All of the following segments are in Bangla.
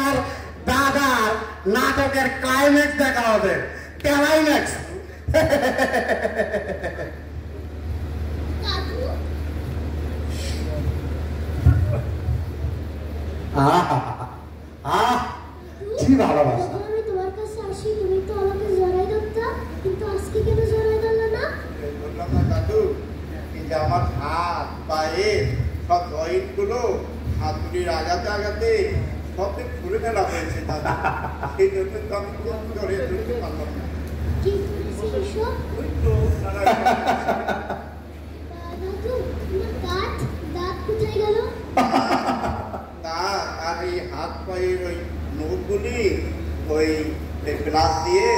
আর দাদার নাটকের ক্লাইম্যাক্স দেখা হবে। ক্লাইম্যাক্স কি ভালোবাসা। আমি তোমার কাছে আসি, তুমি তো আমাকে জড়াই ধরতা, কিন্তু আজকে কেন জড়াই ধরলে না? বললাম না দাদু, এই যে আমার হাত পায়ে সব জয়েন্ট গুলো হাতুড়ির আঘাতে আঘাতে সবকে খুলে ফেলা হয়েছে দাদা, সেই জন্য তো আমি জড়িয়ে ধরতে পারলাম না। কি করেছে এসব? ওই তো দাদু, তোমার দাঁত কোথায় গেল? আর এই হাত পায়ের ওই নখগুলি ওই গ্লাস দিয়ে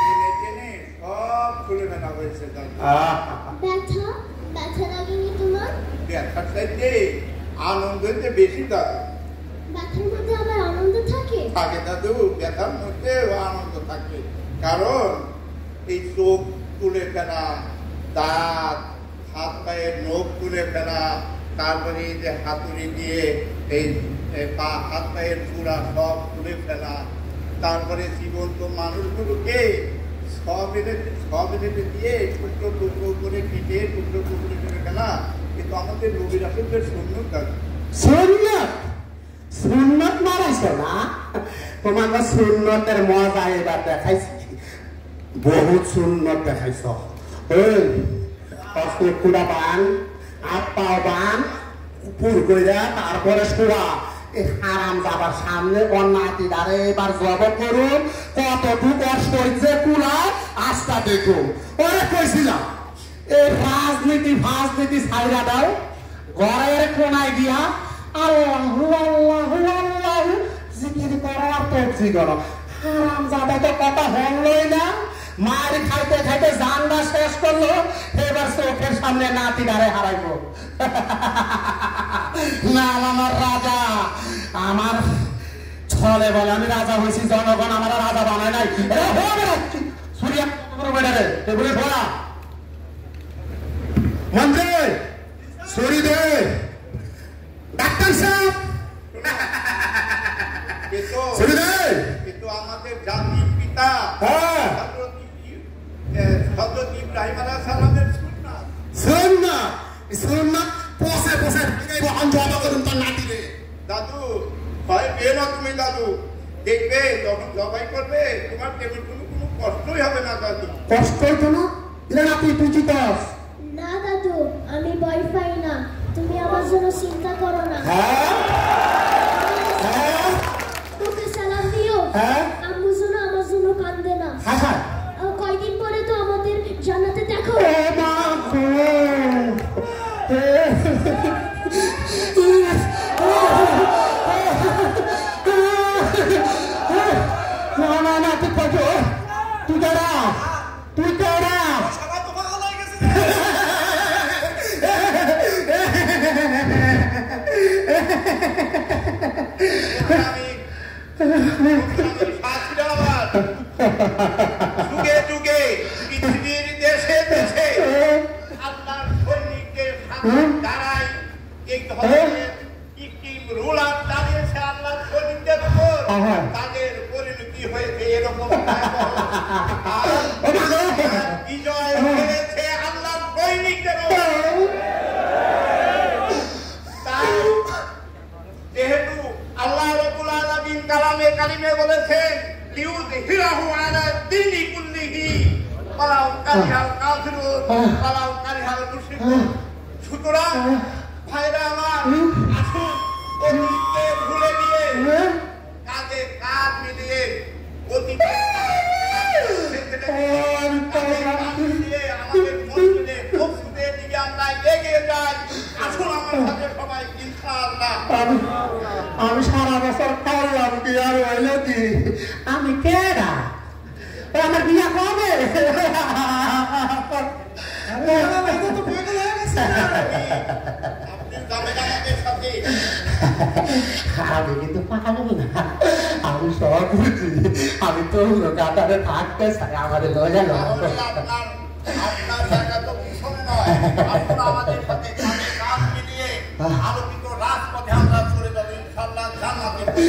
টেনে টেনে সব খুলে ফেলা হয়েছে দাদা। ব্যথা ব্যথা লাগেনি তোমার? ব্যথার চাইতে আনন্দের বেশি দাদু। ব্যথার মধ্যে আবার আনন্দ থাকে? থাকে দাদু, ব্যথার মধ্যে আনন্দ থাকে, কারণ এই চোখ তুলে ফেলা, দাঁত, হাত পায়ের নখ তুলে ফেলা, তারপরে এই যে হাতুড়ি দিয়ে এই হাত পায়ের চূড়া সব তুলে ফেলা, তারপরে জীবন্ত মানুষগুলোকে সব এনে দিয়ে টুকরো টুকরো করে কেটে টুকরো টুকরো করে ফেলা, কিন্তু আমাদের নবীর রাসূলের সুন্নাত দাদু। সুন্নত মারাইছ না? তোমার সুন্নতের মজা এবার দেখাইছি, বহুত সুন্নত দেখাইছ। ওই কুড়া বান, হাত পাও বান, পুর কইরা তারপরে শোয়া। এই হারাম যাবার সামনে অন্যাতি দ্বারে এবার জব করুন, কতটুকু কষ্ট হয়েছে কুলা আস্থা দেখুন। ওরে কইছিলাম এই রাজনীতি ছাইরা দাও, ঘরের কোনায় গিয়া আল্লাহু আল্লাহু আল্লাহু জিকির করো আর তকজি করো। হারাম যাবে তো কথা হলই না, মার খাইতে খাইতে জানটা শেষ করলো, এবার চোখের সামনে নাতি ডারে হারাইবো। না আমার রাজা, আমার ছলে বলে আমি রাজা হয়েছি, জনগণ আমার রাজা বানায় নাই। সুরিয়া বেড়ে এগুলি ভরা মন্ত্রী সরি দে ডাক্তার সাহেব, কিন্তু আমাদের জাতির পিতা হযরত ইব্রাহিম আলাইহিস সালামের সুন্নাত পোষে জবা করুন তার নাতিরে। দাদু ভয় পেয়ে না তুমি দাদু, দেখবে যখন জবাই করবে তোমার তেমন কোনো কষ্টই হবে না দাদু। কষ্ট হইতো না? এটা নাতি তুই চিতাস না দাদু, আমি ভয় পাই না, তুমি আমার জন্য চিন্তা করো না। তোকে সালাম দিও, আম্মু যেন আমার জন্য কান্দে না। কয়দিন পরে তো আমাদের জান্নাতে দেখা হবে। না তুই কত তুই কেডা যুগে যুগে পৃথিবীর দেশে দেশে আল্লাহর সৈনিকদের দ্বারাই এই ধরনের রুলার দাঁড়িয়েছে আল্লাহর সৈনিকদের উপর, তাদের পরিণতি হয়েছে এরকম বিজয় হয়েছে আল্লাহর সৈনিকদের উপর। তাই যেহেতু আল্লাহ রাব্বুল আলামিন কালিমে বলেছেন লিউযহিরাহু আলা দীনি কুল্লিহি ওয়ালাউ কারিহাল কাফিরুন ওয়ালাউ কারিহাল মুশরিকুন। সুতরাং ভাইরা আমার, আসুন অতীতকে ভুলে গিয়ে কাঁধে কাঁধ মিলিয়ে অতীতের আমাদের মসজিদে মসজিদের দিকে আমরা এগিয়ে যাই। আসুন আমার সাথে সবাই ইনশাআল্লাহ। আমি সারা বছর করলাম কি আর হইল কি? আমি কেডা? আমার বিয়া কবে? আমি কিন্তু পাবো না, আমি সব বুঝি, আমি তো কাতারে থাকতে চাই, আমাদের লজা নয়। আপনার জায়গা তো ভীষণ নয়, আমাদের সাথে কাঁধে কাঁধ মিলিয়ে আলোকিত রাজপথে আমরা চলে যাবো ইনশাআল্লাহ জান্নাতে। আপনি